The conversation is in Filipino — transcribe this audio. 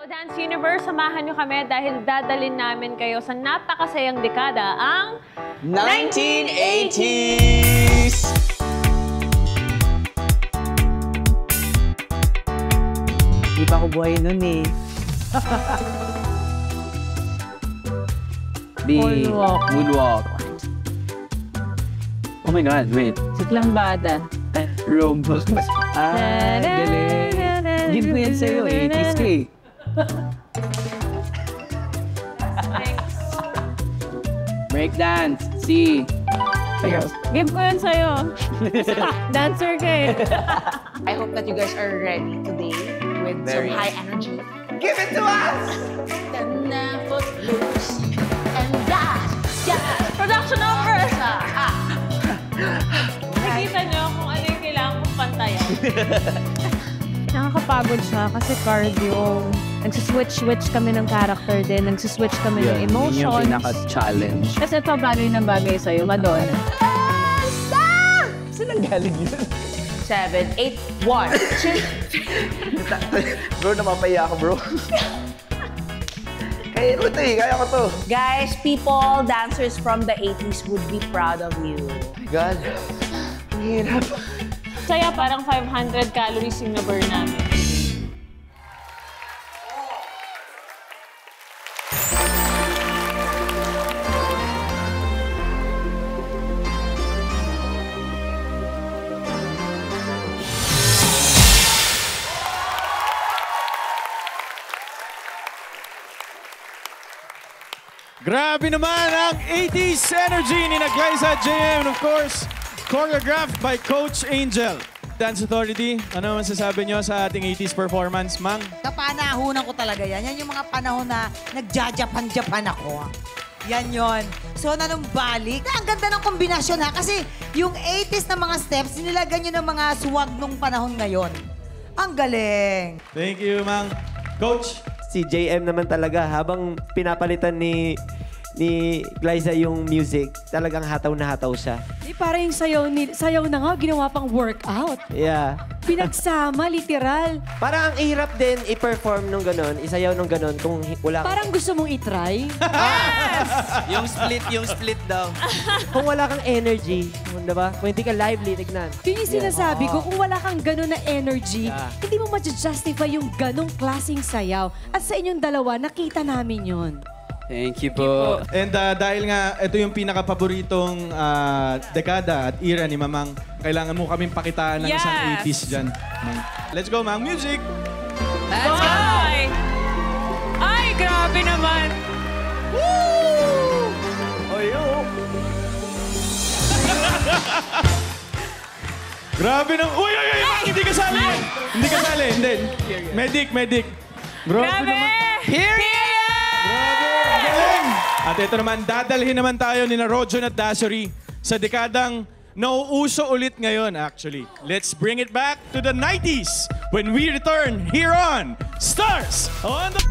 Dance Universe, samahan nyo kami dahil dadalhin namin kayo sa napakasayang dekada, ang 1980s! Di pa ako buhay nun eh. Moonwalk. Oh my God, wait. Siklang bata. Robot. Galing. Give mo yan sa'yo, 80s ka eh. Breakdance, C. Give ko yan sa'yo. Dancer ka eh. I hope that you guys are ready today with some high energy. Give it to us! Production number! Nakikita nyo kung ano yung kailangan kong pantayan. Nakakapagod siya kasi cardio. Nagsuswitch-switch kami ng character din. Nagsuswitch kami ng emotions. Yun yung pinaka-challenge. Kasi ito bagay na bagay sa'yo, Madonna. Saan ang galing yun? 7, 8, 1, 2. Bro, namapaya ako, bro. Kaya ko to eh, kaya ko to. Guys, people, dancers from the 80s would be proud of you. Oh my God. Ang hirap. Saya parang 500 calories yung na-burn namin. Grabe naman ang 80s energy ni Glyza JM, and of course, choreographed by Coach Angel. Dance Authority, ano masasabi nyo sa ating 80s performance, Mang? Kapanahunan ko talaga yan. Yan yung mga panahon na nagja-Japan-Japan ako. Yan yon. So, nanumbalik. Ang ganda ng kombinasyon ha. Kasi yung 80s na mga steps, nilagyan nyo ng mga swag nung panahon ngayon. Ang galing. Thank you, Mang. Coach? Si JM naman talaga, habang pinapalitan ni Glyza yung music, talagang hataw na hataw siya. Di parang yung sayaw na nga, ginawa pang workout. Yeah. Pinagsama, literal. Parang ang hirap din i-perform nung ganon, isayaw nung ganon kung wala Parang gusto mong itry. yung split daw. kung wala kang energy, diba? Kung hindi ka lively, tignan. Yun yung sinasabi ko, kung wala kang gano'n na energy, hindi mo ma-justify yung ganong klaseng sayaw. At sa inyong dalawa, nakita namin yun. Thank you po. And dahil nga ito yung pinaka-paboritong dekada at era ni Mamang, kailangan mo kaming pakitaan ng isang 80s dyan. Mang. Let's go, Mang. Music! Let's go! Ay, grabe naman! Woo! Oyo! Grabe ng... Uy, uy, uy! Mang, hindi kasali! Hindi kasali, hindi. Medic. Grabe naman. Period! Galing! At ito naman, dadalhin naman tayo ni Rojon at Dasuri sa dekadang nauuso ulit ngayon, actually. Let's bring it back to the 90s when we return here on Stars on the...